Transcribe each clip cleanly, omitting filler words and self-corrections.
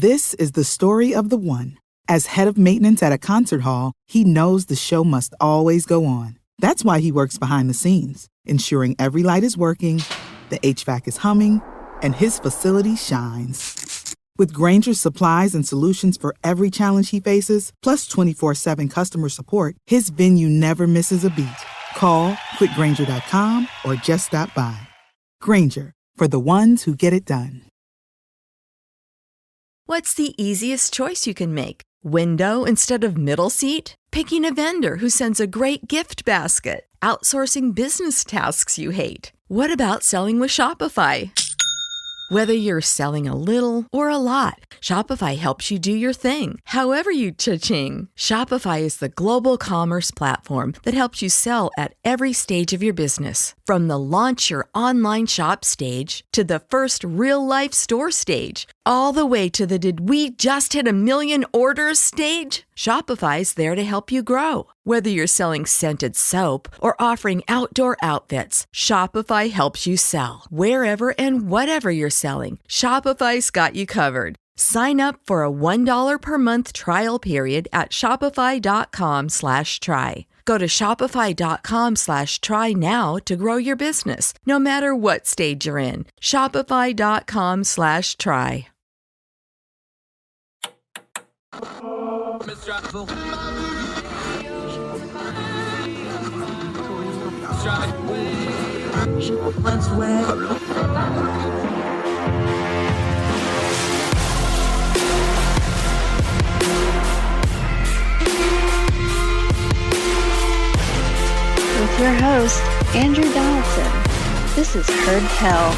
This is the story of the one. As head of maintenance at a concert hall, he knows the show must always go on. That's why he works behind the scenes, ensuring every light is working, the HVAC is humming, and his facility shines. With Grainger's supplies and solutions for every challenge he faces, plus 24/7 customer support, his venue never misses a beat. Call quickgrainger.com or just stop by. Grainger, for the ones who get it done. What's the easiest choice you can make? Window instead of middle seat? Picking a vendor who sends a great gift basket? Outsourcing business tasks you hate? What about selling with Shopify? Whether you're selling a little or a lot, Shopify helps you do your thing, however you cha-ching. Shopify is the global commerce platform that helps you sell at every stage of your business. From the launch your online shop stage to the first real-life store stage, all the way to the did we just hit a million orders stage. Shopify's there to help you grow. Whether you're selling scented soap or offering outdoor outfits, Shopify helps you sell. Wherever and whatever you're selling, Shopify's got you covered. Sign up for a $1 per month trial period at shopify.com/try. Go to shopify.com/try now to grow your business, no matter what stage you're in. Shopify.com/try. With your host, Andrew Donaldson. This is Heard Tell.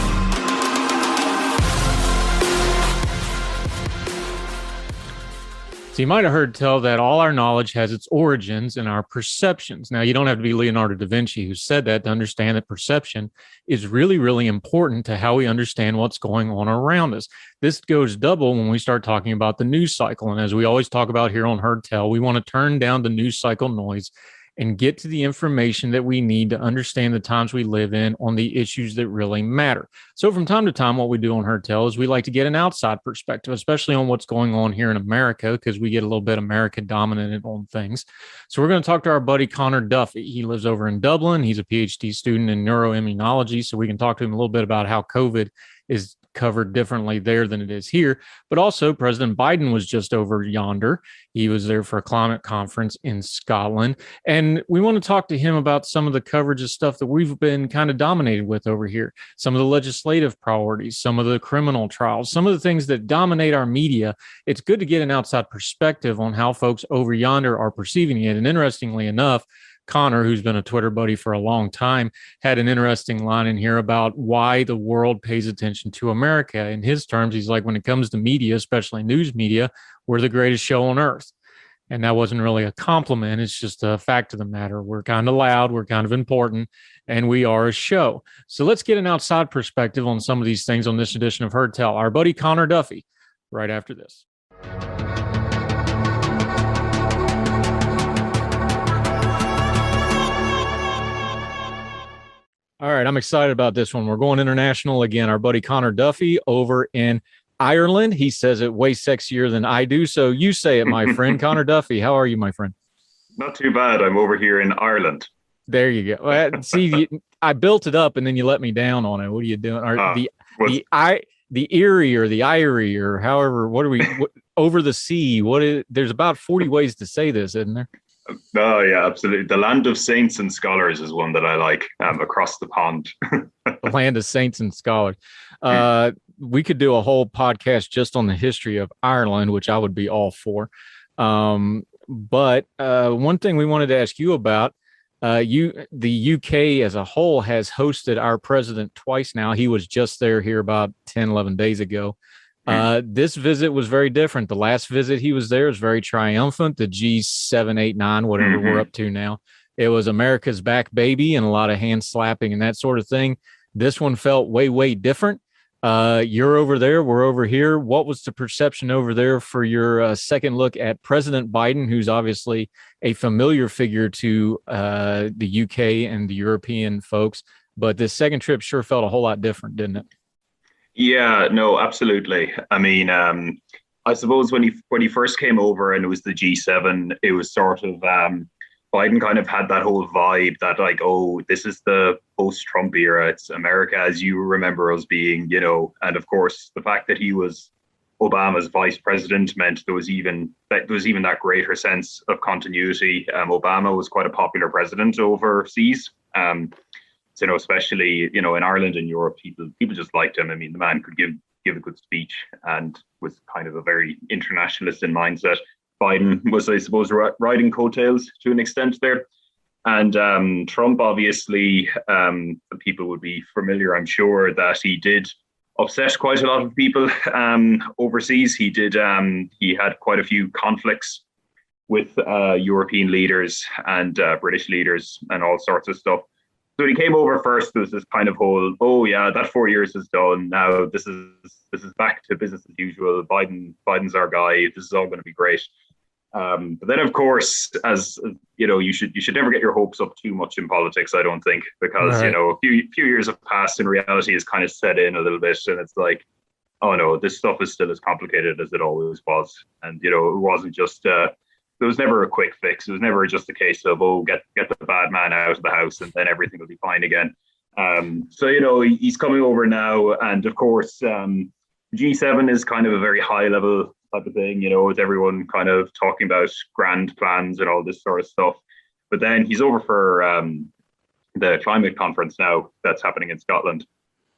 So you might have heard tell that all our knowledge has its origins in our perceptions. Now, you don't have to be Leonardo da Vinci who said that to understand that perception is really, really important to how we understand what's going on around us. This goes double when we start talking about the news cycle. And as we always talk about here on Heard Tell, we want to turn down the news cycle noise and get to the information that we need to understand the times we live in on the issues that really matter. So from time to time, what we do on Heard Tell is we like to get an outside perspective, especially on what's going on here in America, because we get a little bit America dominant on things. So we're going to talk to our buddy Conor Duffy. He lives over in Dublin. He's a Ph.D. student in neuroimmunology. So we can talk to him a little bit about how COVID is covered differently there than it is here. But also President Biden was just over yonder. He was there for a climate conference in Scotland. And we want to talk to him about some of the coverage of stuff that we've been kind of dominated with over here. Some of the legislative priorities, some of the criminal trials, some of the things that dominate our media. It's good to get an outside perspective on how folks over yonder are perceiving it. And interestingly enough, Connor, who's been a Twitter buddy for a long time, had an interesting line in here about why the world pays attention to America. In his terms, he's like, when it comes to media, especially news media, we're the greatest show on earth. And that wasn't really a compliment. It's just a fact of the matter. We're kind of loud, we're kind of important, and we are a show. So let's get an outside perspective on some of these things on this edition of Heard Tell. Our buddy Conor Duffy, right after this. All right, I'm excited about this one. We're going international again. Our buddy Conor Duffy over in Ireland. He says it way sexier than I do. So you say it, my friend. Conor Duffy, how are you, my friend? Not too bad. I'm over here in Ireland. There you go. See, I built it up and then you let me down on it. What are you doing? The Erie or the Irie or however, over the sea? There's about 40 ways to say this, isn't there? Oh, yeah, absolutely. The land of saints and scholars is one that I like, across the pond. The land of saints and scholars. We could do a whole podcast just on the history of Ireland, which I would be all for. But one thing we wanted to ask you about, the UK as a whole has hosted our president twice now. He was just there here about 10, 11 days ago. This visit was very different. The last visit he was there was very triumphant. The G7, 8, 9, whatever we're up to now. It was America's back, baby, and a lot of hand slapping and that sort of thing. This one felt way, way different. You're over there. We're over here. What was the perception over there for your second look at President Biden, who's obviously a familiar figure to the UK and the European folks? But this second trip sure felt a whole lot different, didn't it? Yeah, no, absolutely. I mean, I suppose when he first came over and it was the G7, it was sort of Biden kind of had that whole vibe that like, oh, this is the post-Trump era. It's America as you remember us being, and of course the fact that he was Obama's vice president meant there was even that greater sense of continuity. Obama was quite a popular president overseas. So, especially, in Ireland and Europe, people just liked him. I mean, the man could give a good speech and was kind of a very internationalist in mindset. Biden was, I suppose, riding coattails to an extent there. And Trump, obviously, people would be familiar, I'm sure, that he did upset quite a lot of people overseas. He had quite a few conflicts with European leaders and British leaders and all sorts of stuff. So when he came over first, there was this kind of whole, oh yeah, that 4 years is done. Now this is back to business as usual. Biden's our guy. This is all going to be great. But then, of course, as you should never get your hopes up too much in politics. I don't think, because Right. a few years have passed and reality has kind of set in a little bit, and it's like, oh no, this stuff is still as complicated as it always was. And it wasn't just there was never a quick fix. It was never just a case of, oh, get the bad man out of the house and then everything will be fine again. So he's coming over now, and of course G7 is kind of a very high level type of thing, with everyone kind of talking about grand plans and all this sort of stuff. But then he's over for the climate conference now that's happening in Scotland,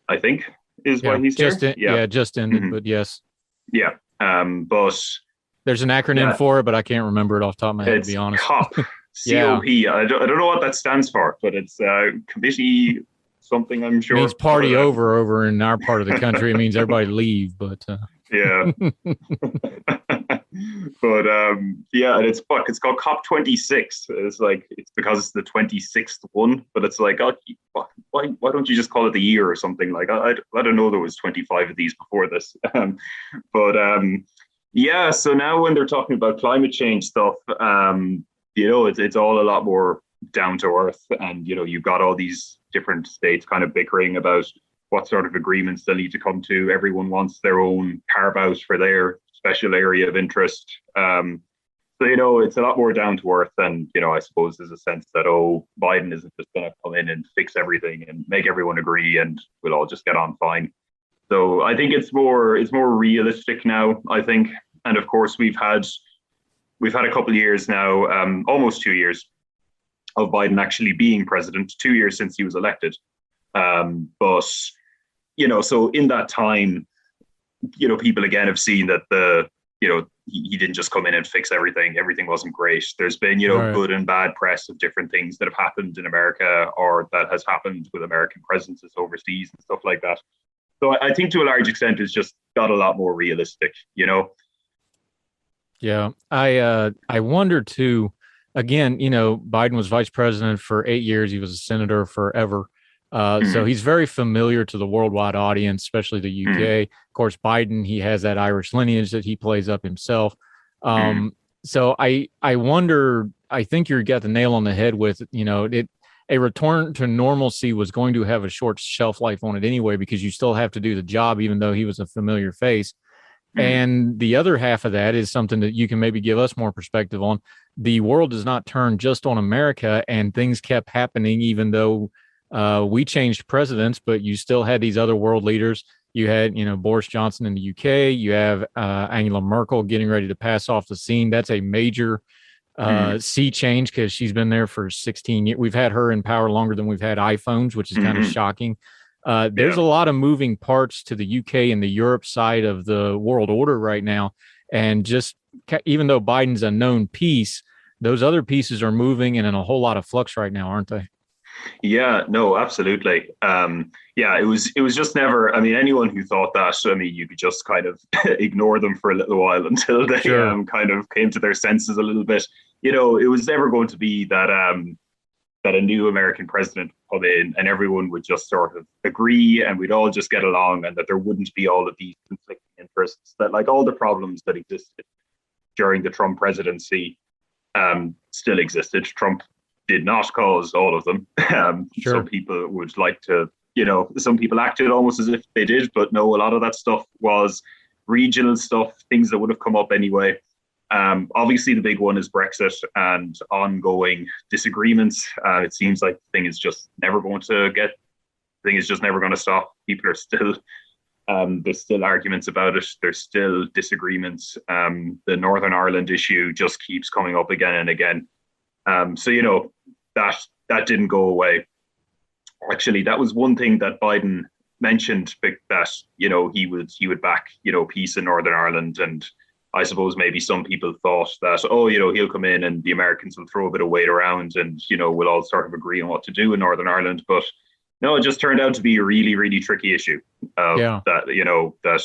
I think, is why he's just here. just ended, Mhm. but yes. Yeah. But There's an acronym for it, but I can't remember it off the top of my head, to it's be honest. COP. Yeah. COP. I don't know what that stands for, but it's committee something, I'm sure. It means party over in our part of the country. It means everybody leave, but Yeah. But yeah, and it's called COP26. It's because it's the 26th one, but it's like, oh, why don't you just call it the year or something? Like I don't know, there was 25 of these before this. But yeah, so now when they're talking about climate change stuff, it's all a lot more down to earth, and you've got all these different states kind of bickering about what sort of agreements they'll need to come to. Everyone wants their own carve out for their special area of interest. So it's a lot more down to earth, and I suppose there's a sense that, oh, Biden isn't just going to come in and fix everything and make everyone agree and we'll all just get on fine. So I think it's more realistic now, I think. And of course we've had a couple of years now, almost 2 years of Biden actually being president, 2 years since he was elected. But so in that time, people again have seen that he didn't just come in and fix everything. Everything wasn't great. There's been, Right. good and bad press of different things that have happened in America or that has happened with American presences overseas and stuff like that. So I think to a large extent it's just got a lot more realistic, Yeah, I wonder too. Again, Biden was vice president for 8 years. He was a senator forever. So he's very familiar to the worldwide audience, especially the UK. Of course, Biden, he has that Irish lineage that he plays up himself. So I wonder. I think you got the nail on the head with a return to normalcy was going to have a short shelf life on it anyway, because you still have to do the job, even though he was a familiar face. And the other half of that is something that you can maybe give us more perspective on. The world does not turn just on America, and things kept happening, even though we changed presidents, but you still had these other world leaders. You had, Boris Johnson in the UK. You have Angela Merkel getting ready to pass off the scene. That's a major sea change, because she's been there for 16 years. We've had her in power longer than we've had iPhones, which is kind of shocking. There's a lot of moving parts to the UK and the Europe side of the world order right now. And just even though Biden's a known piece, those other pieces are moving and in a whole lot of flux right now, aren't they? Yeah, no, absolutely. Yeah, it was just never, I mean, anyone who thought that, I mean, you could just kind of ignore them for a little while until they kind of came to their senses a little bit. It was never going to be that that a new American president would come in and everyone would just sort of agree and we'd all just get along, and that there wouldn't be all of these conflicting interests, that like all the problems that existed during the Trump presidency still existed. Trump did not cause all of them. Some people would like to, some people acted almost as if they did, but no, a lot of that stuff was regional stuff, things that would have come up anyway. Obviously, the big one is Brexit and ongoing disagreements. It seems like the thing is just never going to stop. People are still, there's still arguments about it. There's still disagreements. The Northern Ireland issue just keeps coming up again and again. So, that didn't go away. Actually, that was one thing that Biden mentioned, that, he would back, peace in Northern Ireland. And I suppose maybe some people thought that, he'll come in and the Americans will throw a bit of weight around and, we'll all sort of agree on what to do in Northern Ireland. But no, it just turned out to be a really, really tricky issue. That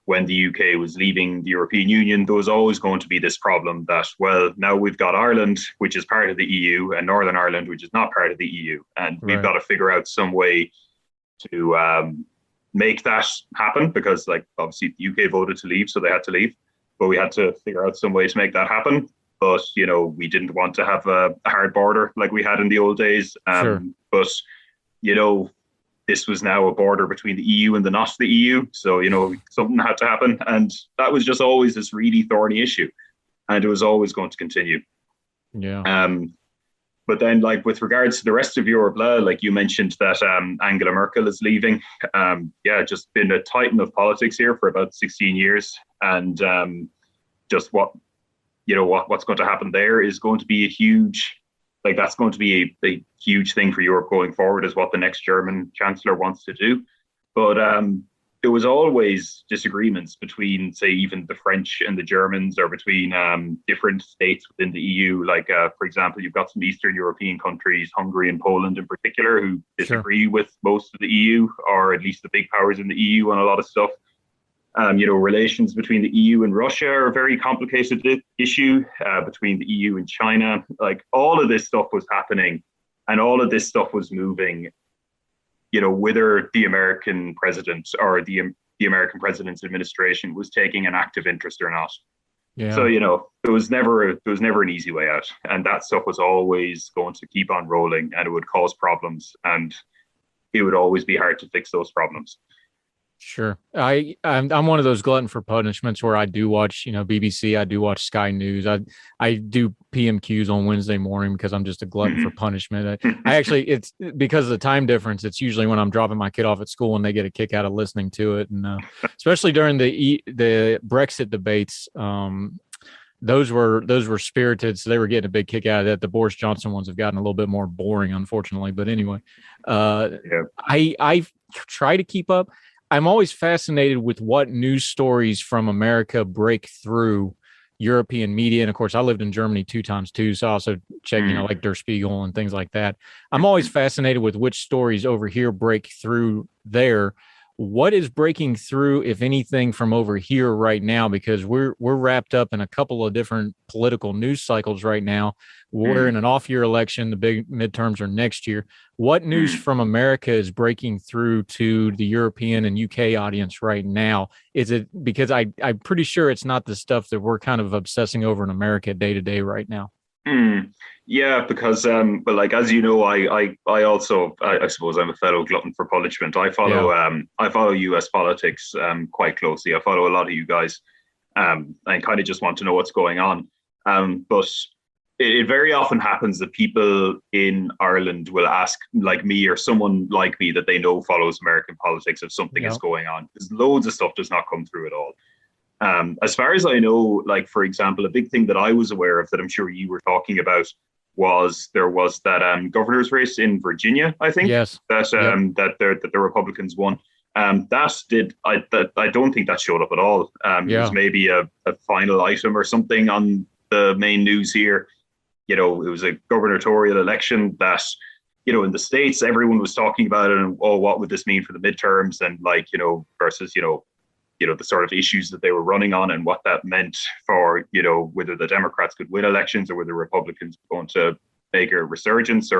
when the UK was leaving the European Union, there was always going to be this problem that, well, now we've got Ireland, which is part of the EU, and Northern Ireland, which is not part of the EU. And we've got to figure out some way to make that happen, because, like, obviously the UK voted to leave, so they had to leave. But we had to figure out some way to make that happen. But, we didn't want to have a hard border like we had in the old days. But, this was now a border between the EU and the not the EU. So, something had to happen. And that was just always this really thorny issue. And it was always going to continue. Yeah. But then, like, with regards to the rest of Europe, like you mentioned that Angela Merkel is leaving. Just been a titan of politics here for about 16 years. And just what's going to happen there is going to be a huge, that's going to be a huge thing for Europe going forward, is what the next German chancellor wants to do. But there was always disagreements between, say, even the French and the Germans, or between different states within the EU. Like, for example, you've got some Eastern European countries, Hungary and Poland in particular, who disagree with most of the EU, or at least the big powers in the EU, on a lot of stuff. Relations between the EU and Russia are a very complicated issue, between the EU and China. Like, all of this stuff was happening, and all of this stuff was moving, whether the American president or the American president's administration was taking an active interest or not. Yeah. So, there was never an easy way out, and that stuff was always going to keep on rolling, and it would cause problems, and it would always be hard to fix those problems. Sure. I'm one of those glutton for punishments where I do watch, BBC, I do watch Sky News. I do PMQs on Wednesday morning because I'm just a glutton for punishment. I actually, it's because of the time difference. It's usually when I'm dropping my kid off at school and they get a kick out of listening to it. And especially during the Brexit debates, those were spirited. So they were getting a big kick out of that. The Boris Johnson ones have gotten a little bit more boring, unfortunately. But anyway, I try to keep up. I'm always fascinated with what news stories from America break through European media. And of course, I lived in Germany 2 times too. So I also check, like Der Spiegel and things like that. I'm always fascinated with which stories over here break through there. What is breaking through, if anything, from over here right now? Because we're wrapped up in a couple of different political news cycles right now. We're in an off-year election. The big midterms are next year. What news from America is breaking through to the European and UK audience right now? Is it because I'm pretty sure it's not the stuff that we're kind of obsessing over in America day to day right now? Yeah, because but like, as you know, I also I suppose I'm a fellow glutton for punishment. I follow US politics quite closely. I follow a lot of you guys, and kind of just want to know what's going on. But it very often happens that people in Ireland will ask, like me or someone like me that they know follows American politics, if something is going on. Because loads of stuff does not come through at all. As far as I know, like, for example, a big thing that I was aware of that I'm sure you were talking about was there was that governor's race in Virginia, I think, that the Republicans won. I don't think that showed up at all. It was maybe a final item or something on the main news here. It was a gubernatorial election that, in the States, everyone was talking about it, and, what would this mean for the midterms, and versus, the sort of issues that they were running on, and what that meant for, whether the Democrats could win elections or whether Republicans were going to make a resurgence.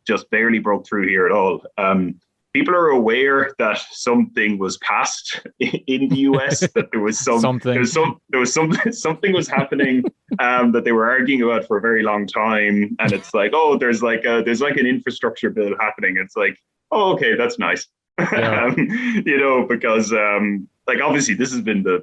Just barely broke through here at all. People are aware that something was passed in the US, that there was something was happening that they were arguing about for a very long time, and it's like, there's like an infrastructure bill happening. It's like, okay, that's nice. Yeah. Because like obviously this has been the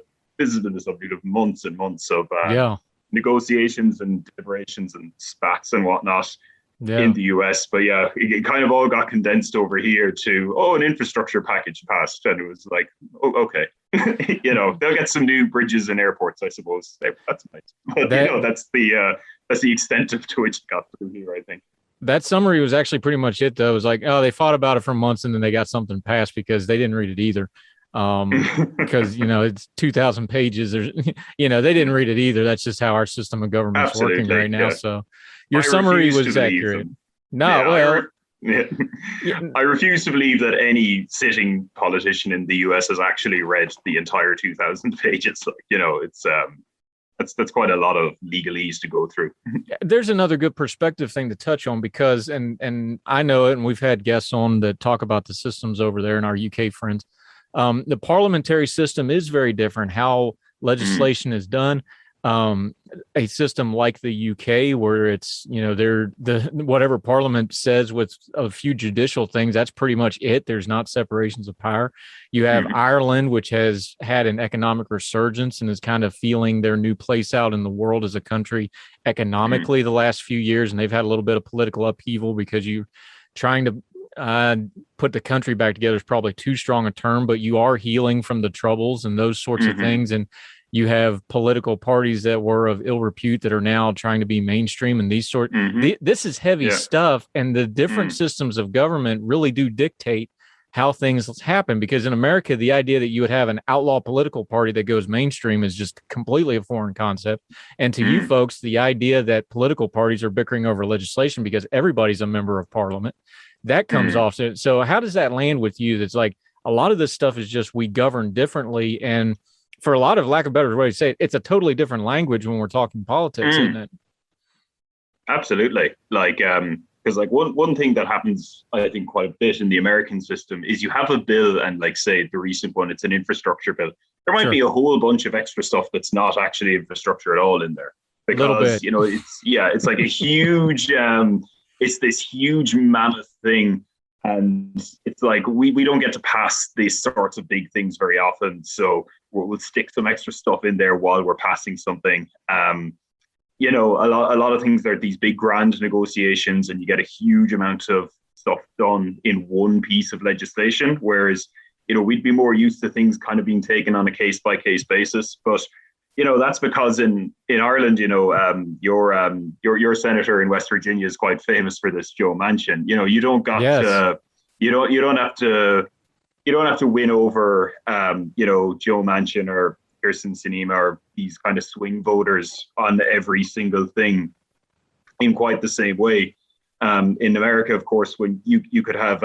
subject of months and months of Yeah. negotiations and deliberations and spats and whatnot in Yeah. the US. But yeah, it kind of all got condensed over here to, an infrastructure package passed. And it was like, oh, okay. They'll get some new bridges and airports, I suppose. That's nice. But, that's the extent to which it got through here, I think. That summary was actually pretty much it, though. It was like, oh, they fought about it for months and then they got something passed because they didn't read it either. Because, it's 2,000 pages. There's, they didn't read it either. That's just how our system of government's working right now. Yeah. So your summary was accurate. No, I refuse to believe that any sitting politician in the US has actually read the entire 2,000 pages. It's that's quite a lot of legalese to go through. There's another good perspective thing to touch on because, and I know it, and we've had guests on that talk about the systems over there and our UK friends. The parliamentary system is very different. How legislation is done. A system like the UK where it's, whatever Parliament says with a few judicial things, that's pretty much it. There's not separations of power. You have Ireland, which has had an economic resurgence and is kind of feeling their new place out in the world as a country economically the last few years. And they've had a little bit of political upheaval because you're trying to put the country back together is probably too strong a term, but you are healing from the troubles and those sorts of things. And you have political parties that were of ill repute that are now trying to be mainstream and these sort. This is heavy stuff. And the different systems of government really do dictate how things happen. Because in America, the idea that you would have an outlaw political party that goes mainstream is just completely a foreign concept. And to you folks, the idea that political parties are bickering over legislation because everybody's a member of parliament, that comes off. So how does that land with you? That's like a lot of this stuff is just we govern differently. And for a lot of lack of a better way to say it, it's a totally different language when we're talking politics, isn't it? Absolutely. Because one thing that happens, I think, quite a bit in the American system is you have a bill, and say the recent one, it's an infrastructure bill. There might be a whole bunch of extra stuff that's not actually infrastructure at all in there, because it's like a huge, it's this huge mammoth thing. And it's like we don't get to pass these sorts of big things very often. So we'll stick some extra stuff in there while we're passing something. A lot of things are these big grand negotiations and you get a huge amount of stuff done in one piece of legislation. Whereas, we'd be more used to things kind of being taken on a case by case basis. But, that's because in Ireland, your senator in West Virginia is quite famous for this, Joe Manchin. You don't have to win over, Joe Manchin or Kyrsten Sinema or these kind of swing voters on every single thing in quite the same way. In America, of course, when you could have,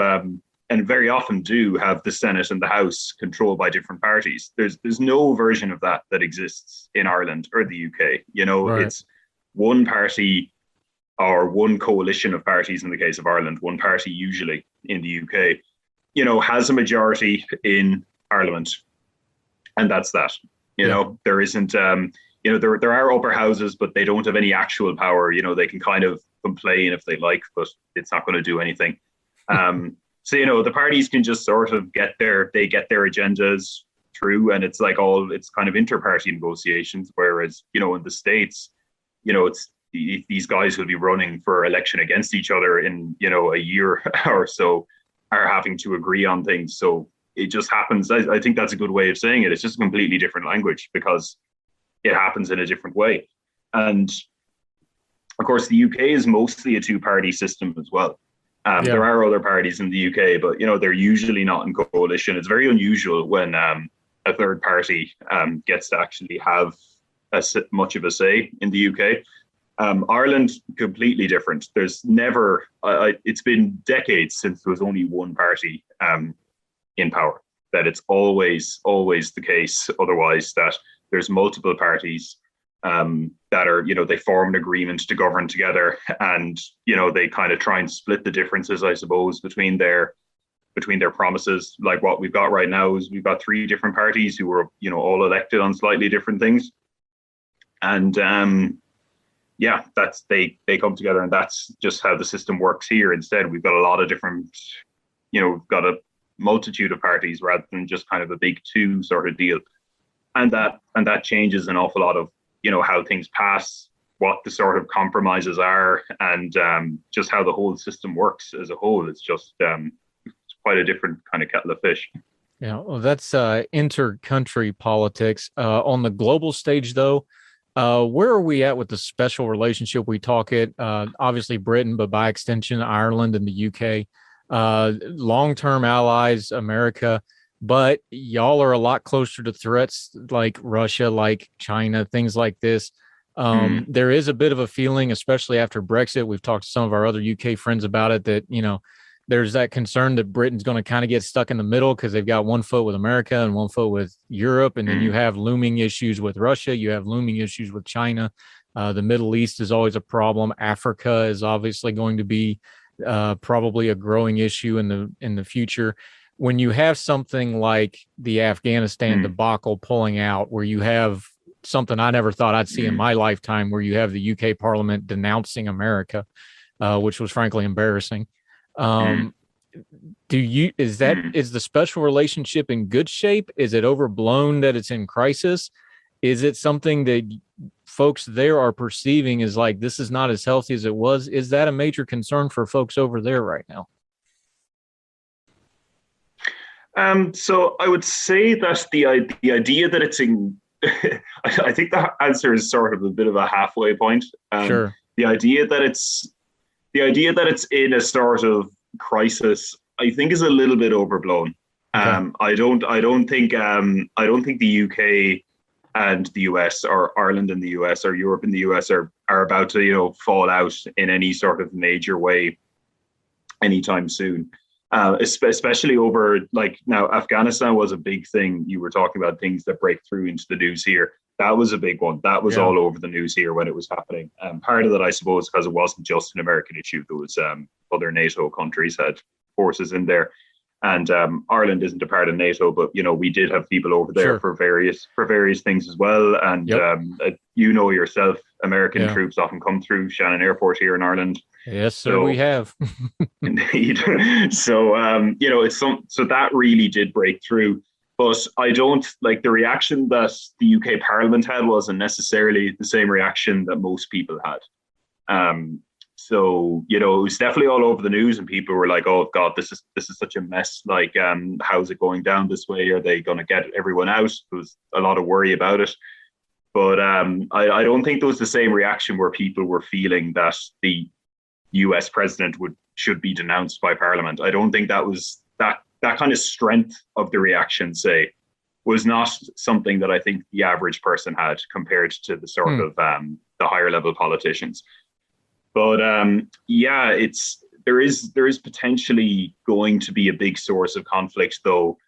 and very often do have, the Senate and the House controlled by different parties. There's no version of that exists in Ireland or the UK. It's one party or one coalition of parties in the case of Ireland, one party usually in the UK, has a majority in Parliament. And that's that. There isn't, there are upper houses, but they don't have any actual power. They can kind of complain if they like, but it's not going to do anything. So, the parties can just sort of get their agendas through, and it's it's kind of inter-party negotiations. Whereas, in the States, it's these guys will be running for election against each other in, a year or so, are having to agree on things. So it just happens. I think that's a good way of saying it. It's just a completely different language because it happens in a different way. And of course, the UK is mostly a two-party system as well. There are other parties in the UK, but they're usually not in coalition. It's very unusual when a third party gets to actually have much of a say in the UK. Ireland, completely different. There's never, it's been decades since there was only one party in power. That it's always the case. Otherwise, that there's multiple parties that are, they form an agreement to govern together, and they kind of try and split the differences, I suppose, between their promises. Like what we've got right now is we've got three different parties who were all elected on slightly different things, and that's they come together, and that's just how the system works here. Instead, we've got a lot of different, we've got multitude of parties rather than just kind of a big two sort of deal. And that changes an awful lot of, how things pass, what the sort of compromises are, and just how the whole system works as a whole. It's just it's quite a different kind of kettle of fish. Yeah, well, that's inter-country politics. On the global stage, though, where are we at with the special relationship? We talk it, obviously Britain, but by extension, Ireland and the UK, long-term allies, America, but y'all are a lot closer to threats like Russia, like China, things like this. There is a bit of a feeling, especially after Brexit, we've talked to some of our other UK friends about it, that, there's that concern that Britain's going to kind of get stuck in the middle because they've got one foot with America and one foot with Europe. And then you have looming issues with Russia. You have looming issues with China. The Middle East is always a problem. Africa is obviously going to be probably a growing issue in the future. When you have something like the Afghanistan debacle pulling out, where you have something I never thought I'd see in my lifetime, where you have the UK Parliament denouncing America, which was frankly embarrassing. Is the special relationship in good shape? Is it overblown that it's in crisis? Is it something that folks there are perceiving as like, this is not as healthy as it was? Is that a major concern for folks over there right now? So I would say that the idea that it's in, I think the answer is sort of a bit of a halfway point. Sure. The idea that it's in a sort of crisis, I think, is a little bit overblown. Okay. I don't think the UK and the US, or Ireland and the US, or Europe and the US are about to fall out in any sort of major way anytime soon. Especially over, like, now Afghanistan was a big thing. You were talking about things that break through into the news here. That was a big one. That was all over the news here when it was happening. Part of that, I suppose, because it wasn't just an American issue. There was other NATO countries had forces in there, and Ireland isn't a part of NATO, but we did have people over there for various things as well. And yourself, American troops often come through Shannon Airport here in Ireland. Yes, sir, we have. Indeed. So so that really did break through. But I don't like the reaction that the UK Parliament had wasn't necessarily the same reaction that most people had. So it was definitely all over the news, and people were like, "Oh God, this is such a mess. Like, how's it going down this way? Are they going to get everyone out?" There was a lot of worry about it. But I don't think there was the same reaction where people were feeling that the US president should be denounced by Parliament. I don't think that was that kind of strength of the reaction, say, was not something that I think the average person had compared to the sort of the higher level politicians. But there is potentially going to be a big source of conflict, though.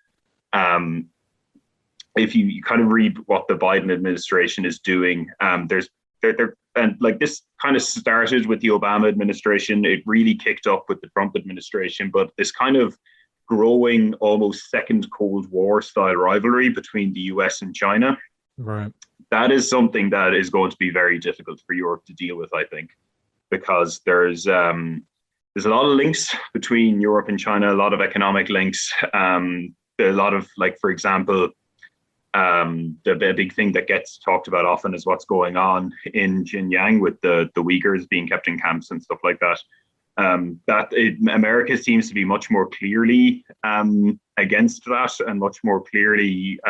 If you kind of read what the Biden administration is doing, and like this kind of started with the Obama administration. It really kicked up with the Trump administration, but this kind of growing almost second Cold War style rivalry between the US and China. Right. That is something that is going to be very difficult for Europe to deal with, I think, because there's a lot of links between Europe and China, a lot of economic links. A lot of, like, for example, the big thing that gets talked about often is what's going on in Xinjiang with the Uyghurs being kept in camps and stuff like that. America seems to be much more clearly against that, and much more clearly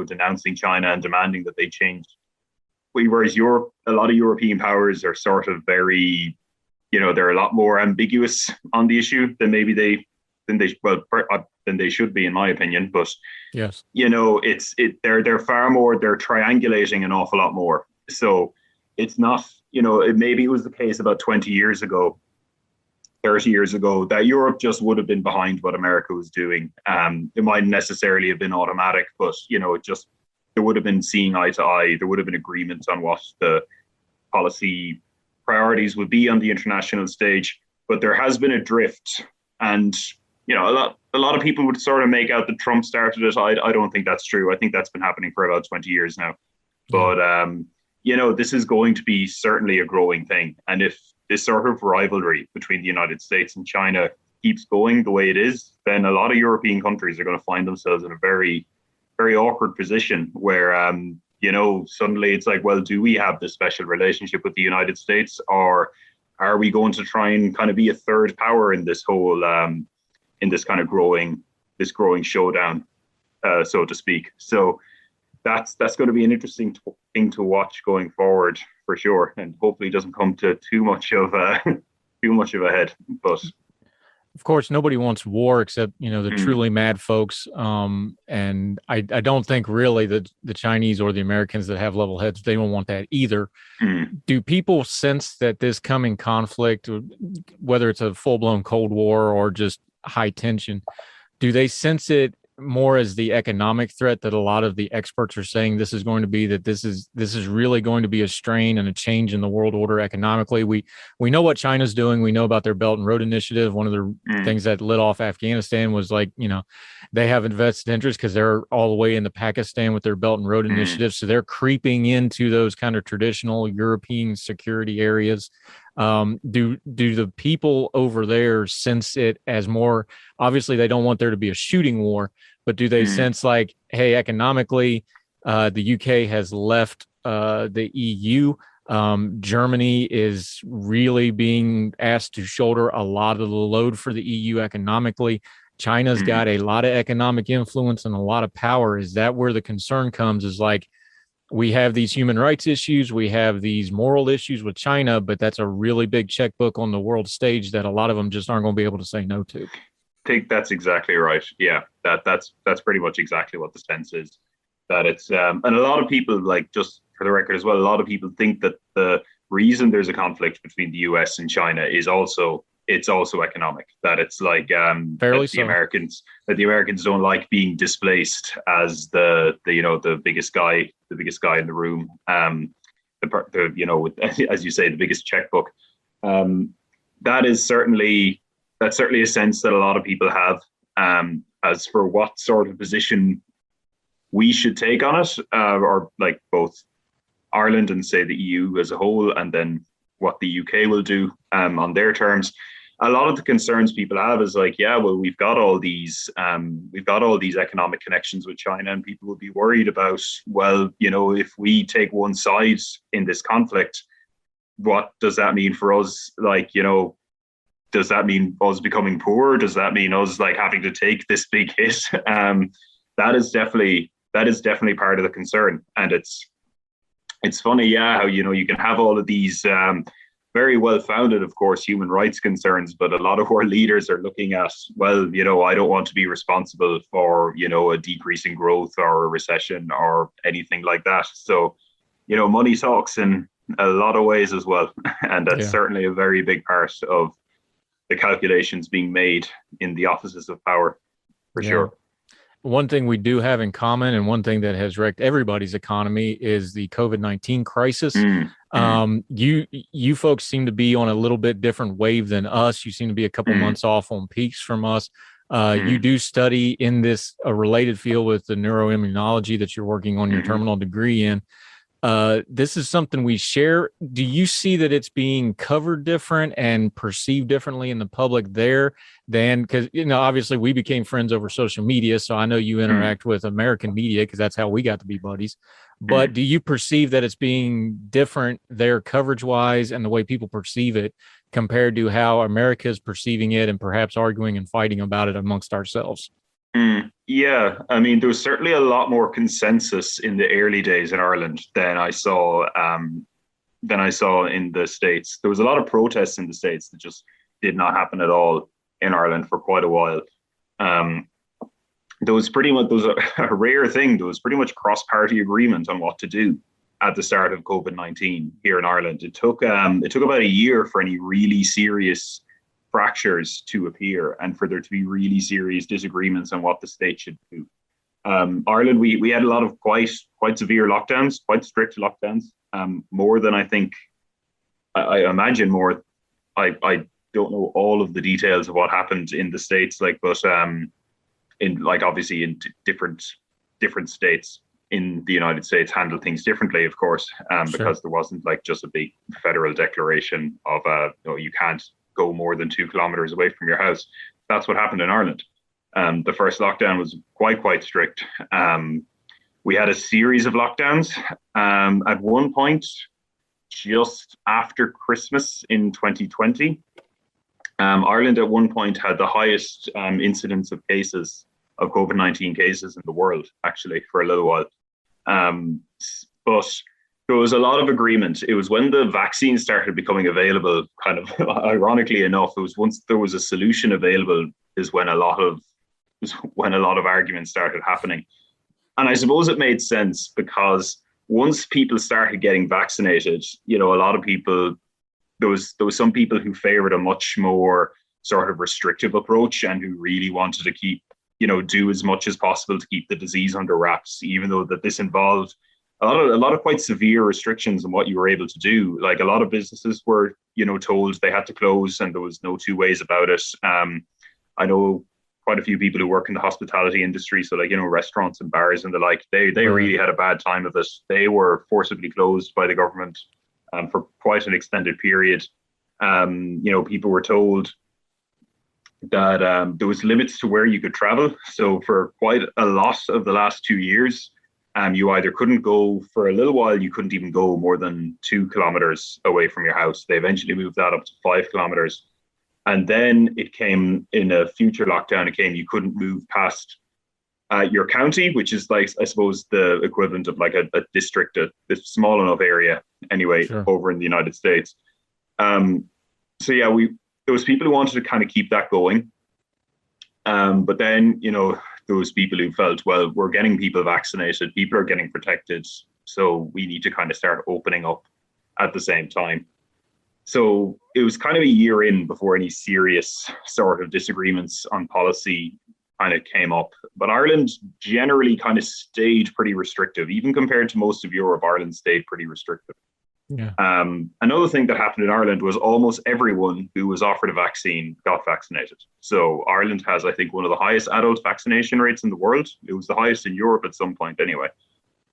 denouncing China and demanding that they change. Whereas a lot of European powers are sort of very, they're a lot more ambiguous on the issue than they should be, in my opinion. But yes, they're far more, they're triangulating an awful lot more. So it's not, maybe it was the case about 20 years ago, 30 years ago, that Europe just would have been behind what America was doing. It mightn't necessarily have been automatic, but there would have been seeing eye to eye. There would have been agreement on what the policy priorities would be on the international stage. But there has been a drift, and a lot of people would sort of make out that Trump started it. I don't think that's true. I think that's been happening for about 20 years now. But this is going to be certainly a growing thing. And if this sort of rivalry between the United States and China keeps going the way it is, then a lot of European countries are going to find themselves in a very, very awkward position where, suddenly it's like, well, do we have this special relationship with the United States, or are we going to try and kind of be a third power in this whole, in this kind of growing showdown, so to speak? So that's going to be an interesting thing to watch going forward for sure, and hopefully it doesn't come to too much of a head. But of course, nobody wants war except, the truly mad folks. And I don't think really that the Chinese or the Americans that have level heads, they don't want that either. Do people sense that this coming conflict, whether it's a full-blown Cold War or just high tension, do they sense it more as the economic threat that a lot of the experts are saying this is going to be, that this is really going to be a strain and a change in the world order economically? We know what China's doing. We know about their Belt and Road Initiative. One of the things that lit off Afghanistan was like, they have invested interest because they're all the way into Pakistan with their Belt and Road Initiative. So they're creeping into those kind of traditional European security areas. Do the people over there sense it as more, obviously they don't want there to be a shooting war, but do they sense like, hey, economically, the UK has left the EU. Germany is really being asked to shoulder a lot of the load for the EU economically. China's got a lot of economic influence and a lot of power. Is that where the concern comes, is like, we have these human rights issues, we have these moral issues with China, but that's a really big checkbook on the world stage that a lot of them just aren't going to be able to say no to? I think that's exactly right. Yeah, that's pretty much exactly what the sense is. That it's and a lot of people, like, just for the record as well, a lot of people think that the reason there's a conflict between the US and China is also economic. That it's like the Americans don't like being displaced as the biggest guy in the room. As you say, the biggest checkbook. That's certainly a sense that a lot of people have. As for what sort of position we should take on it, or like both Ireland and say the EU as a whole, and then what the UK will do on their terms. A lot of the concerns people have is like, yeah, well, we've got all these economic connections with China, and people will be worried about, well, if we take one side in this conflict, what does that mean for us? Like, does that mean us becoming poor? Does that mean us like having to take this big hit? That is definitely part of the concern, and it's funny, yeah, how you can have all of these very well-founded, of course, human rights concerns, but a lot of our leaders are looking at, well, I don't want to be responsible for, a decrease in growth or a recession or anything like that. So, money talks in a lot of ways as well. And that's certainly a very big part of the calculations being made in the offices of power, for sure. One thing we do have in common, and one thing that has wrecked everybody's economy, is the COVID-19 crisis. You folks seem to be on a little bit different wave than us. You seem to be a couple months off on peaks from us. You do study in this related field with the neuroimmunology that you're working on your terminal degree in. This is something we share. Do you see that it's being covered different and perceived differently in the public there than, because, obviously we became friends over social media. So I know you interact with American media because that's how we got to be buddies. But do you perceive that it's being different there coverage wise and the way people perceive it compared to how America is perceiving it and perhaps arguing and fighting about it amongst ourselves? Yeah, I mean, there was certainly a lot more consensus in the early days in Ireland than I saw in the States. There was a lot of protests in the States that just did not happen at all in Ireland for quite a while. There was a rare thing. There was pretty much cross-party agreement on what to do at the start of COVID-19 here in Ireland. It took about a year for any really serious fractures to appear and for there to be really serious disagreements on what the state should do. Ireland, we had a lot of quite severe lockdowns, quite strict lockdowns, more than I think, I imagine more. I don't know all of the details of what happened in the States, but obviously in different states in the United States handle things differently, of course, because there wasn't just a big federal declaration of you can't go more than 2 kilometers away from your house. That's what happened in Ireland. The first lockdown was quite strict. We had a series of lockdowns. At one point, just after Christmas in 2020, Ireland at one point had the highest incidence of cases of COVID-19 cases in the world, actually, for a little while. But there was a lot of agreement. It was when the vaccine started becoming available, kind of ironically enough, it was once there was a solution available is when a lot of arguments started happening. And I suppose it made sense because once people started getting vaccinated, a lot of people, there was some people who favored a much more sort of restrictive approach and who really wanted to keep, do as much as possible to keep the disease under wraps, even though that this involved a lot of quite severe restrictions on what you were able to do. Like a lot of businesses were, told they had to close, and there was no two ways about it. I know quite a few people who work in the hospitality industry, so like restaurants and bars and the like. They really had a bad time of it. They were forcibly closed by the government for quite an extended period. People were told that there was limits to where you could travel. So for quite a lot of the last 2 years, you either couldn't go for a little while, you couldn't even go more than 2 kilometers away from your house. They eventually moved that up to 5 kilometers. And then it came in a future lockdown, you couldn't move past your county, which is like, I suppose, the equivalent of like a district, a small enough area anyway, sure, over in the United States. So yeah, there was people who wanted to kind of keep that going. But then, those people who felt, well, we're getting people vaccinated, people are getting protected, so we need to kind of start opening up at the same time. So it was kind of a year in before any serious sort of disagreements on policy kind of came up. But Ireland generally kind of stayed pretty restrictive, even compared to most of Europe. Ireland stayed pretty restrictive. Yeah. Another thing that happened in Ireland was almost everyone who was offered a vaccine got vaccinated. So Ireland has, I think, one of the highest adult vaccination rates in the world. It was the highest in Europe at some point anyway.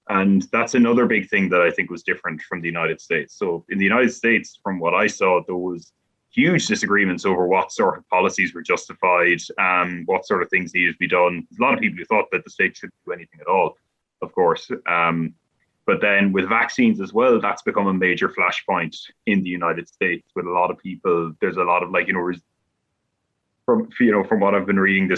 And that's another big thing that I think was different from the United States. So in the United States, from what I saw, there was huge disagreements over what sort of policies were justified, what sort of things needed to be done. There's a lot of people who thought that the state shouldn't do anything at all, of course. But then with vaccines as well, that's become a major flashpoint in the United States with a lot of people. There's a lot of from what I've been reading,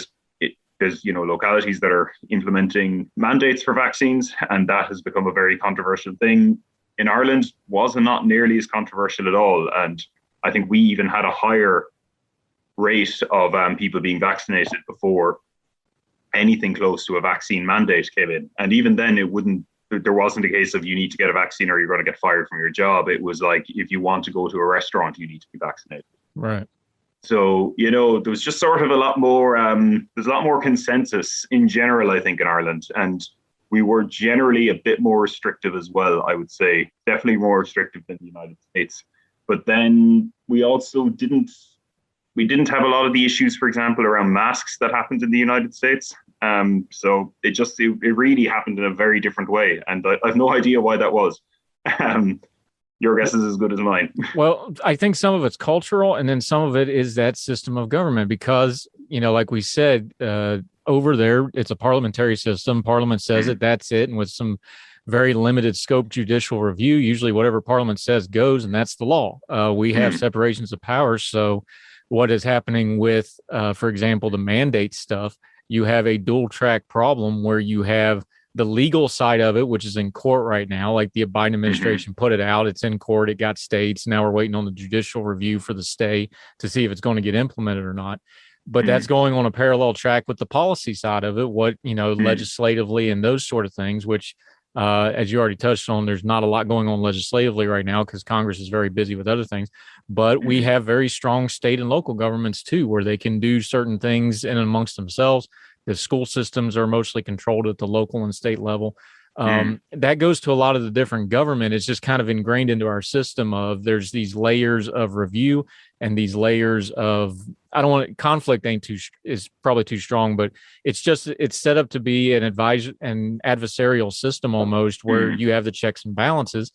there's localities that are implementing mandates for vaccines, and that has become a very controversial thing. In Ireland, was not nearly as controversial at all, and I think we even had a higher rate of people being vaccinated before anything close to a vaccine mandate came in. And even then, there wasn't a case of you need to get a vaccine or you're going to get fired from your job. It was like, if you want to go to a restaurant, you need to be vaccinated. Right. So, there was just sort of a lot more, there's a lot more consensus in general, I think, in Ireland. And we were generally a bit more restrictive as well, I would say. Definitely more restrictive than the United States. But then we also didn't have a lot of the issues, for example, around masks that happened in the United States. So it really happened in a very different way. And I have no idea why that was. Your guess is as good as mine. Well, I think some of it's cultural, and then some of it is that system of government, because, like we said, over there, it's a parliamentary system. Parliament says it, that's it. And with some very limited scope judicial review, usually whatever Parliament says goes, and that's the law. We have separations of powers. So what is happening with, for example, the mandate stuff, you have a dual track problem where you have the legal side of it, which is in court right now. Like the Biden administration put it out, it's in court, it got states. Now we're waiting on the judicial review for the stay to see if it's going to get implemented or not. But that's going on a parallel track with the policy side of it, legislatively and those sort of things, which, as you already touched on, there's not a lot going on legislatively right now because Congress is very busy with other things. But we have very strong state and local governments too, where they can do certain things in and amongst themselves. The school systems are mostly controlled at the local and state level. That goes to a lot of the different government. It's just kind of ingrained into our system of there's these layers of review and these layers of, conflict is probably too strong, but it's set up to be an adversarial system almost where you have the checks and balances.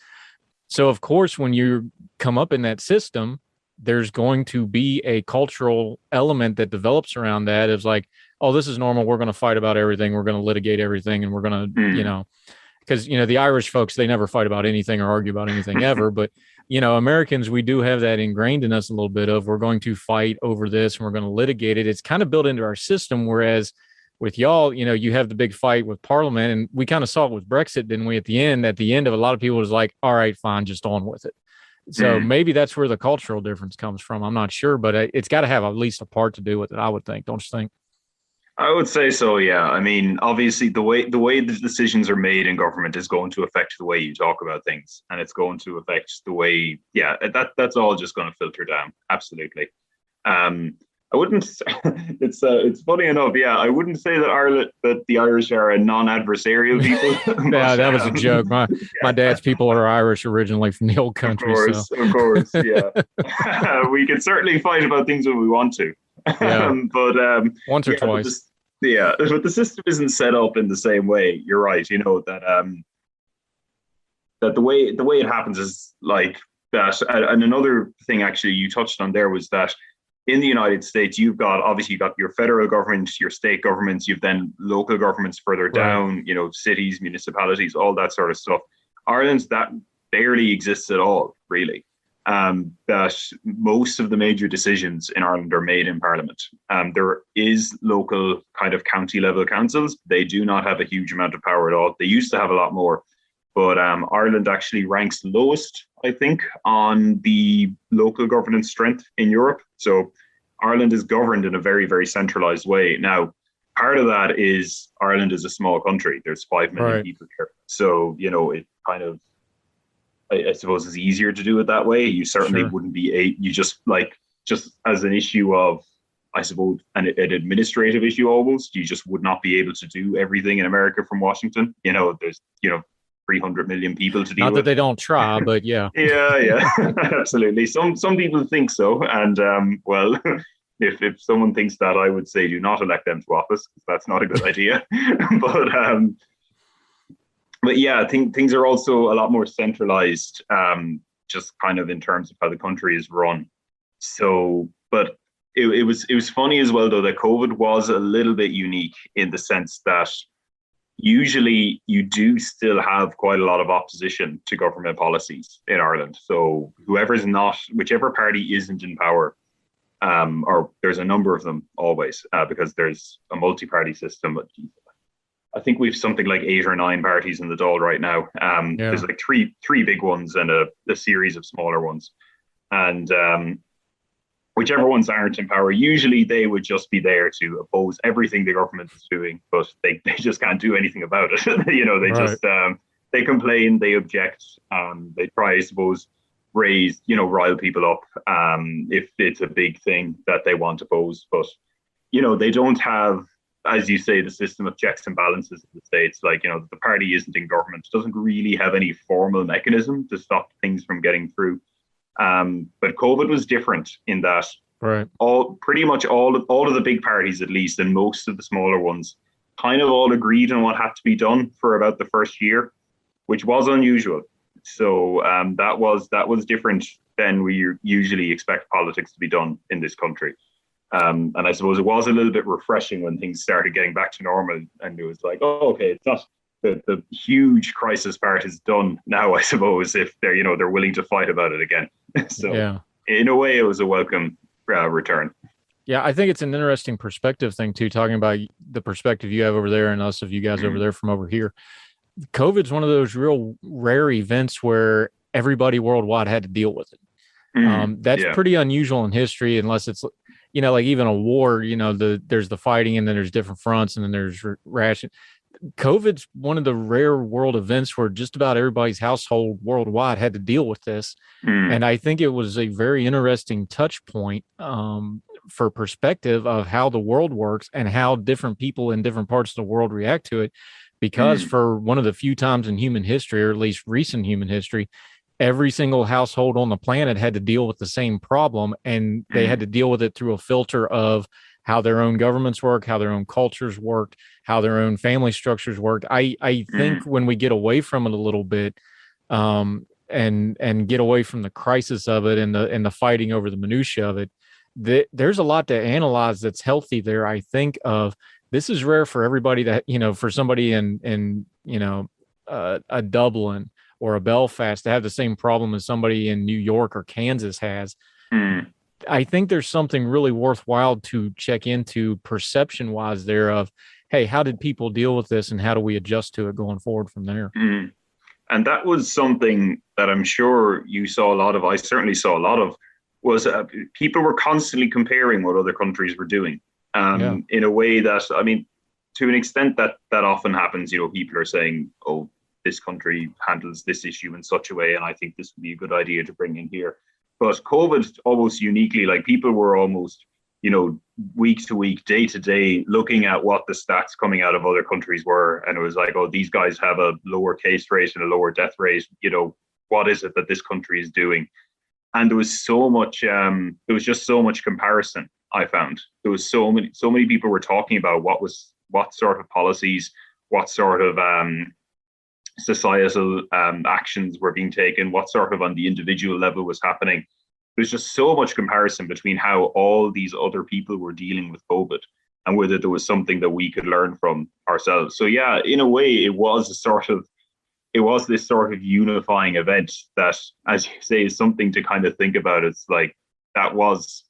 So of course, when you come up in that system, there's going to be a cultural element that develops around that. It's like, oh, this is normal. We're going to fight about everything. We're going to litigate everything. And we're going to, because, the Irish folks, they never fight about anything or argue about anything ever. But, Americans, we do have that ingrained in us a little bit of we're going to fight over this and we're going to litigate it. It's kind of built into our system. Whereas with y'all, you have the big fight with Parliament, and we kind of saw it with Brexit, didn't we? At the end of a lot of people was like, all right, fine, just on with it. So maybe that's where the cultural difference comes from. I'm not sure, but it's got to have at least a part to do with it, I would think. Don't you think? I would say so, yeah. I mean, obviously, the way the decisions are made in government is going to affect the way you talk about things, and it's going to affect the way, that's all just going to filter down. Absolutely. I wouldn't. It's funny enough. Yeah, I wouldn't say that the Irish are a non-adversarial people. Yeah, that was a joke. My dad's people are Irish originally from the old country. Of course, yeah. We can certainly fight about things when we want to. Yeah. But once or twice. But the system isn't set up in the same way. You're right. That that the way it happens is like that. And another thing, actually, you touched on there was that. In the United States, you've got your federal government, your state governments, you've then local governments further down, cities, municipalities, all that sort of stuff. Ireland's that barely exists at all, really. That most of the major decisions in Ireland are made in Parliament. There is local kind of county level councils. They do not have a huge amount of power at all. They used to have a lot more. But Ireland actually ranks lowest, I think, on the local governance strength in Europe. So Ireland is governed in a very, very centralized way. Now, part of that is Ireland is a small country. There's 5 million people here. So, it kind of, I suppose, is easier to do it that way. You certainly wouldn't be just as an issue of, I suppose, an administrative issue almost, you just would not be able to do everything in America from Washington. There's, 300 million people to deal with. Not that they don't try, but yeah. Yeah, absolutely. Some people think so. And well, if someone thinks that, I would say do not elect them to office, because that's not a good idea. But yeah, I think things are also a lot more centralized, just kind of in terms of how the country is run. So, but it was funny as well, though, that COVID was a little bit unique in the sense that usually you do still have quite a lot of opposition to government policies in Ireland. So whichever party isn't in power, or there's a number of them always, because there's a multi-party system. I think we've something like 8 or 9 parties in the Dáil right now. There's like three big ones and a series of smaller ones. And whichever ones aren't in power, usually they would just be there to oppose everything the government is doing, but they just can't do anything about it. Just they complain, they object, they try, I suppose, rile people up if it's a big thing that they want to oppose. But they don't have, as you say, the system of checks and balances in the States. Like, the party isn't in government, doesn't really have any formal mechanism to stop things from getting through. But COVID was different in that pretty much all of the big parties, at least, and most of the smaller ones, kind of all agreed on what had to be done for about the first year, which was unusual. So that was different than we usually expect politics to be done in this country. And I suppose it was a little bit refreshing when things started getting back to normal, and it was like, oh, okay, it's not the huge crisis part is done now, I suppose, if they're willing to fight about it again. So in a way, it was a welcome return. Yeah, I think it's an interesting perspective thing too, talking about the perspective you have over there and us of you guys over there from over here. COVID's one of those real rare events where everybody worldwide had to deal with it. That's pretty unusual in history, unless it's, like even a war, there's the fighting and then there's different fronts and then there's ration. COVID's one of the rare world events where just about everybody's household worldwide had to deal with this. And I think it was a very interesting touch point for perspective of how the world works and how different people in different parts of the world react to it. Because for one of the few times in human history, or at least recent human history, every single household on the planet had to deal with the same problem, and they had to deal with it through a filter of how their own governments work, how their own cultures worked, how their own family structures worked. I think when we get away from it a little bit, and get away from the crisis of it and the fighting over the minutia of it, there's a lot to analyze that's healthy there. I think of this is rare for everybody that, for somebody in a Dublin or a Belfast to have the same problem as somebody in New York or Kansas has. I think there's something really worthwhile to check into perception wise there of, hey, how did people deal with this and how do we adjust to it going forward from there? And that was something that I'm sure you saw a lot of. I certainly saw a lot of was people were constantly comparing what other countries were doing in a way that, I mean, to an extent that often happens. People are saying, oh, this country handles this issue in such a way, and I think this would be a good idea to bring in here. But COVID almost uniquely, like people were almost, week to week, day to day, looking at what the stats coming out of other countries were. And it was like, oh, these guys have a lower case rate and a lower death rate. What is it that this country is doing? And there was so much, there was just so much comparison, I found. There was so many people were talking about what sort of policies, what sort of societal actions were being taken, what sort of on the individual level was happening. There's just so much comparison between how all these other people were dealing with COVID and whether there was something that we could learn from ourselves. So yeah, in a way, it was this sort of unifying event that, as you say, is something to kind of think about. It's like it was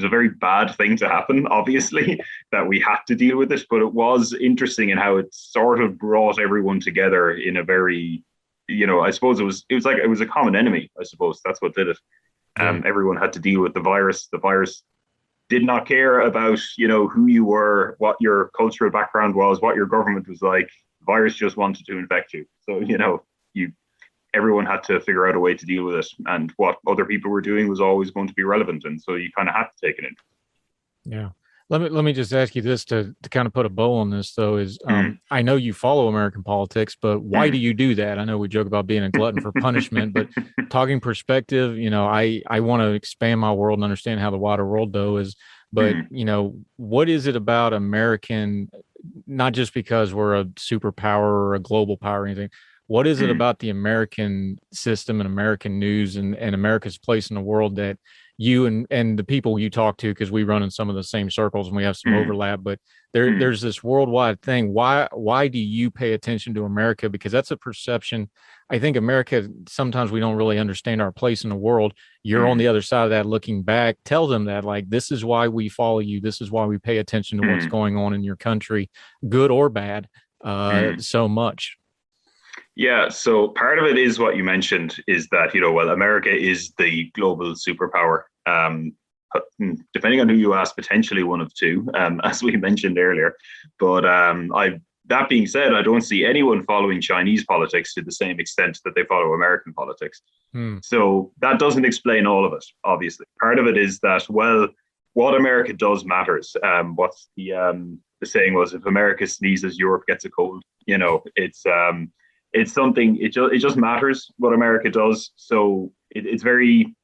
a very bad thing to happen, obviously, that we had to deal with it, but it was interesting in how it sort of brought everyone together in a very, I suppose it was a common enemy. I suppose that's what did it. Everyone had to deal with the virus. The virus did not care about, who you were, what your cultural background was, what your government was like. The virus just wanted to infect you. So, everyone had to figure out a way to deal with it. And what other people were doing was always going to be relevant. And so you kind of had to take it in. Yeah. Let me just ask you this to kind of put a bow on this, though, is I know you follow American politics, but why do you do that? I know we joke about being a glutton for punishment, but talking perspective, I want to expand my world and understand how the wider world, though, is. But, what is it about American, not just because we're a superpower or a global power or anything, what is it about the American system and American news and America's place in the world that you and the people you talk to, because we run in some of the same circles and we have some overlap, but there's this worldwide thing. Why do you pay attention to America? Because that's a perception. I think America, sometimes we don't really understand our place in the world. You're on the other side of that looking back. Tell them that, like, this is why we follow you. This is why we pay attention to what's going on in your country, good or bad, so much. Yeah, so part of it is what you mentioned is that, America is the global superpower. Depending on who you ask, potentially one of two, as we mentioned earlier. But that being said, I don't see anyone following Chinese politics to the same extent that they follow American politics. So that doesn't explain all of it, obviously. Part of it is that, well, what America does matters. What's the saying was, if America sneezes, Europe gets a cold. It's something, it just matters what America does. So it's very,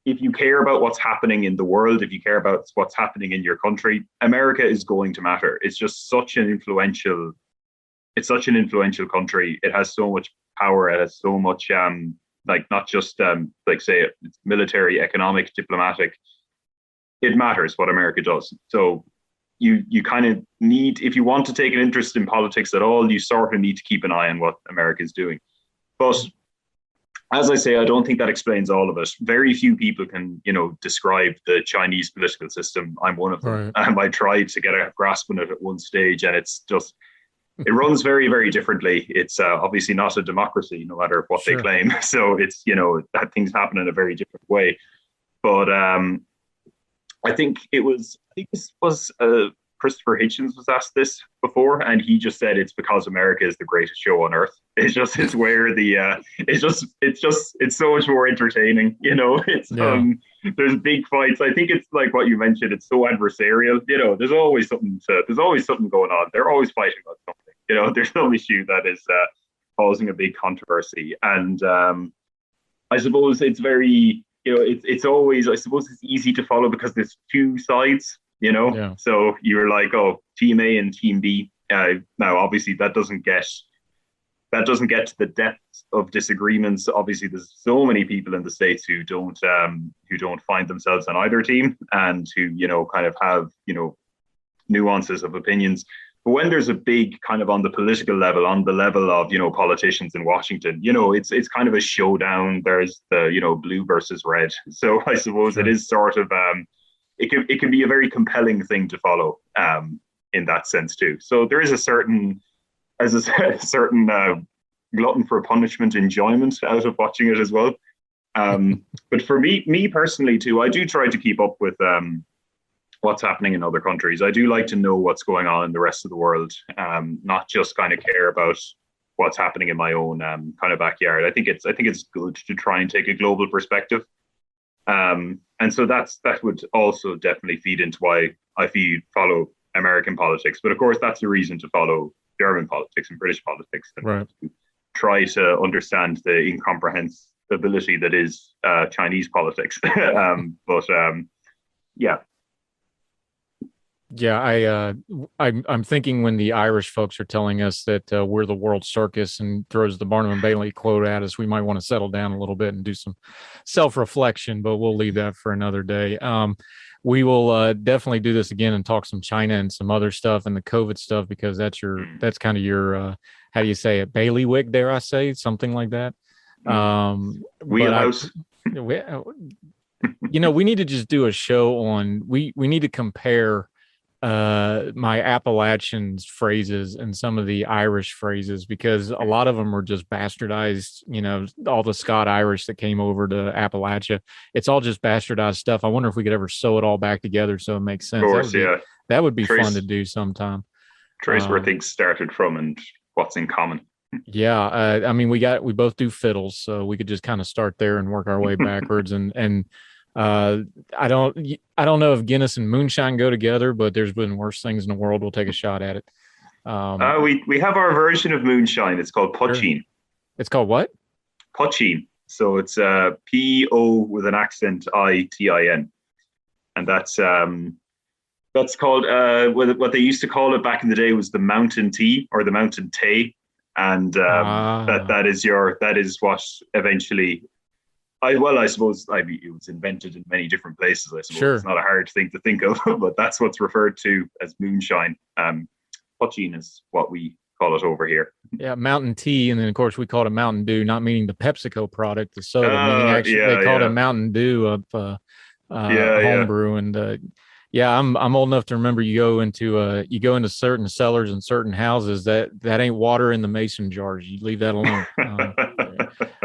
if you care about what's happening in the world, if you care about what's happening in your country, America is going to matter. It's just such an influential country. It has so much power. It has so much, not just say it's military, economic, diplomatic. It matters what America does. So you kind of need, if you want to take an interest in politics at all, you sort of need to keep an eye on what America is doing. But as I say, I don't think that explains all of it. Very few people can, describe the Chinese political system. I'm one of them. Right. I tried to get a grasp on it at one stage, and it's just, it runs very, very differently. It's obviously not a democracy, no matter what they claim. So it's, that things happen in a very different way. But I think this was Christopher Hitchens was asked this before, and he just said it's because America is the greatest show on earth. It's where the it's so much more entertaining. There's big fights. I think it's like what you mentioned. It's so adversarial. There's always something going on. They're always fighting about something. There's no issue that is causing a big controversy, and I suppose it's very. It's always, I suppose it's easy to follow because there's two sides, So you're like, oh, team A and team B. Now, obviously, that doesn't get that doesn't get to the depths of disagreements. Obviously, there's so many people in the States who don't find themselves on either team, and who, kind of have, nuances of opinions. But when there's a big kind of on the political level, on the level of, politicians in Washington, it's kind of a showdown. There's the, blue versus red. So I suppose it is sort of, it can be a very compelling thing to follow in that sense too. So there is a certain glutton for punishment enjoyment out of watching it as well. But for me personally too, I do try to keep up with what's happening in other countries. I do like to know what's going on in the rest of the world, not just kind of care about what's happening in my own kind of backyard. I think it's good to try and take a global perspective. And so that would also definitely feed into why I follow American politics. But of course, that's the reason to follow German politics and British politics, and right. to try to understand the incomprehensibility that is Chinese politics. Yeah, I'm thinking when the Irish folks are telling us that we're the world circus and throws the Barnum and Bailey quote at us, we might want to settle down a little bit and do some self-reflection, but we'll leave that for another day. We will definitely do this again and talk some China and some other stuff and the COVID stuff, because that's kind of your, how do you say it? Bailiwick, dare I say, something like that. Wheelhouse. We need to just do a show on, we need to compare my Appalachian phrases and some of the Irish phrases, because a lot of them are just bastardized, all the Scott Irish that came over to Appalachia. It's all just bastardized stuff. I wonder if we could ever sew it all back together so it makes sense. Of course, that would be fun to do sometime. Trace where things started from and what's in common. Yeah. We both do fiddles, so we could just kind of start there and work our way backwards. and I don't know if Guinness and moonshine go together, but there's been worse things in the world. We'll take a shot at it. We have our version of moonshine. It's called poitín. It's called what? Poitín. So it's P-O with an accent I-T-I-N, and that's called what they used to call it back in the day was the mountain tea or the mountain tea, and that is what eventually. I suppose it was invented in many different places. I suppose It's not a hard thing to think of, but that's what's referred to as moonshine. Poitín is what we call it over here. Yeah, mountain tea, and then of course we call it a Mountain Dew, not meaning the PepsiCo product, the soda. Meaning actually they call it a Mountain Dew of homebrew, and I'm old enough to remember you go into certain cellars and certain houses that ain't water in the mason jars. You leave that alone.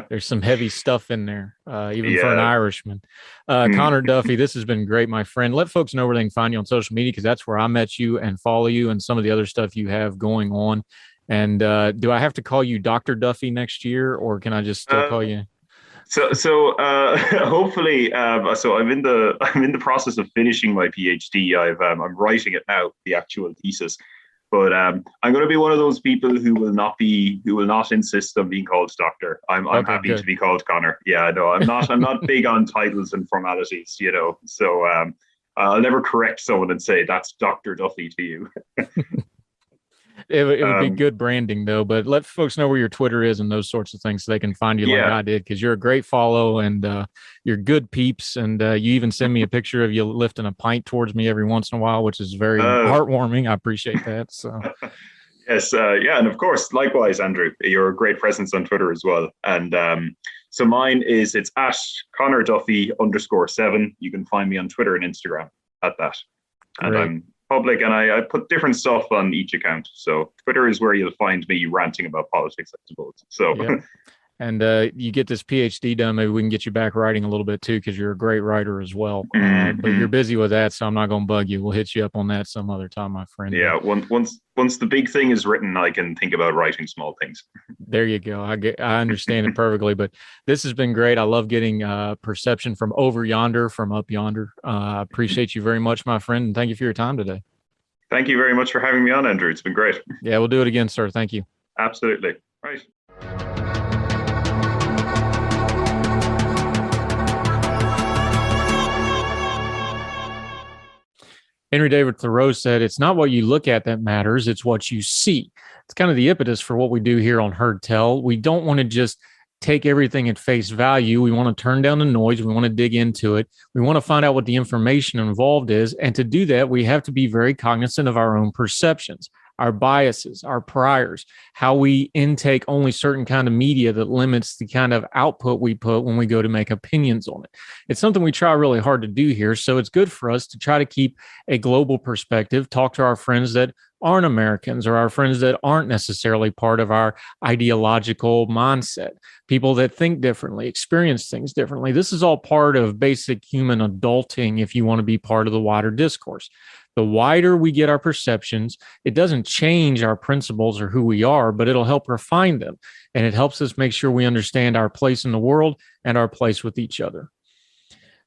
There's some heavy stuff in there, even for an Irishman. Conor Duffy, this has been great, my friend. Let folks know where they can find you on social media, because that's where I met you and follow you and some of the other stuff you have going on. And do I have to call you Dr. Duffy next year, or can I just still call you? So hopefully, so I'm in the process of finishing my PhD. I'm writing it now, the actual thesis. But I'm going to be one of those people who will not insist on being called doctor. I'm happy to be called Conor. Yeah, no, I'm not big on titles and formalities, So I'll never correct someone and say that's Dr. Duffy to you. It would be good branding, though. But let folks know where your Twitter is and those sorts of things, so they can find you like I did, because you're a great follow and you're good peeps. And you even send me a picture of you lifting a pint towards me every once in a while, which is very heartwarming. I appreciate that. So, yes, and of course, likewise, Andrew, you're a great presence on Twitter as well. And so mine is it's at Conor Duffy _7. You can find me on Twitter and Instagram at that, and I'm public, and I put different stuff on each account. So Twitter is where you'll find me ranting about politics, I suppose. So, and you get this PhD done, maybe we can get you back writing a little bit too, because you're a great writer as well. But you're busy with that, so I'm not going to bug you. We'll hit you up on that some other time, my friend. Yeah, once the big thing is written, I can think about writing small things. There you go. I understand it perfectly. But this has been great. I love getting perception from over yonder, from up yonder. I appreciate you very much, my friend, and thank you for your time today. Thank you very much for having me on, Andrew. It's been great. Yeah, we'll do it again, sir. Thank you. Absolutely. Right. Henry David Thoreau said, it's not what you look at that matters, it's what you see. It's kind of the impetus for what we do here on Heard Tell. We don't want to just take everything at face value. We want to turn down the noise. We want to dig into it. We want to find out what the information involved is. And to do that, we have to be very cognizant of our own perceptions, our biases, our priors, how we intake only certain kind of media that limits the kind of output we put when we go to make opinions on it. It's something we try really hard to do here. So it's good for us to try to keep a global perspective, talk to our friends that aren't Americans or our friends that aren't necessarily part of our ideological mindset, people that think differently, experience things differently. This is all part of basic human adulting if you want to be part of the wider discourse. The wider we get our perceptions, it doesn't change our principles or who we are, but it'll help refine them. And it helps us make sure we understand our place in the world and our place with each other.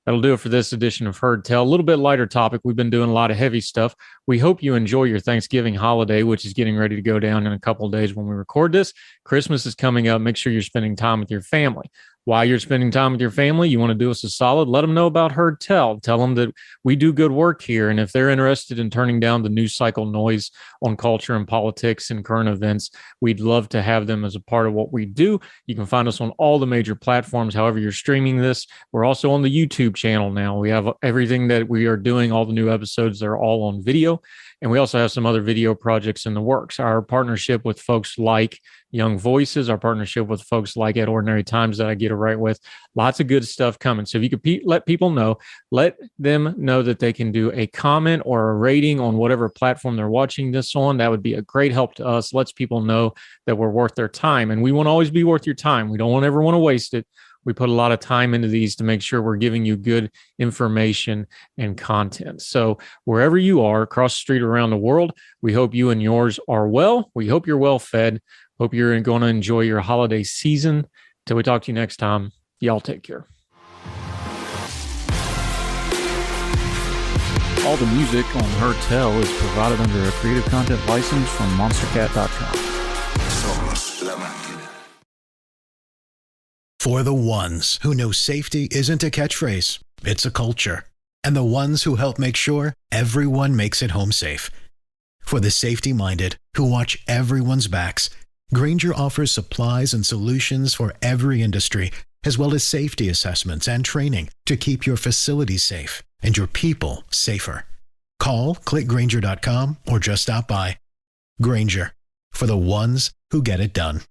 That'll do it for this edition of Heard Tell. A little bit lighter topic. We've been doing a lot of heavy stuff. We hope you enjoy your Thanksgiving holiday, which is getting ready to go down in a couple of days when we record this. Christmas is coming up. Make sure you're spending time with your family. While you're spending time with your family, you want to do us a solid, let them know about Heard Tell. Tell them that we do good work here. And if they're interested in turning down the news cycle noise on culture and politics and current events, we'd love to have them as a part of what we do. You can find us on all the major platforms, however you're streaming this. We're also on the YouTube channel now. We have everything that we are doing, all the new episodes, they're all on video. And we also have some other video projects in the works. Our partnership with folks like Young Voices, our partnership with folks like At Ordinary Times that I get to write with, lots of good stuff coming. So if you could let people know, let them know that they can do a comment or a rating on whatever platform they're watching this on. That would be a great help to us. Lets people know that we're worth their time. And we want to always be worth your time. We don't ever want to waste it. We put a lot of time into these to make sure we're giving you good information and content. So wherever you are across the street or around the world, we hope you and yours are well. We hope you're well fed. Hope you're going to enjoy your holiday season. Till we talk to you next time, y'all take care. All the music on Heard Tell is provided under a Creative Content license from monstercat.com. For the ones who know safety isn't a catchphrase, it's a culture. And the ones who help make sure everyone makes it home safe. For the safety-minded who watch everyone's backs, Grainger offers supplies and solutions for every industry, as well as safety assessments and training to keep your facilities safe and your people safer. Call, click Grainger.com, or just stop by. Grainger, for the ones who get it done.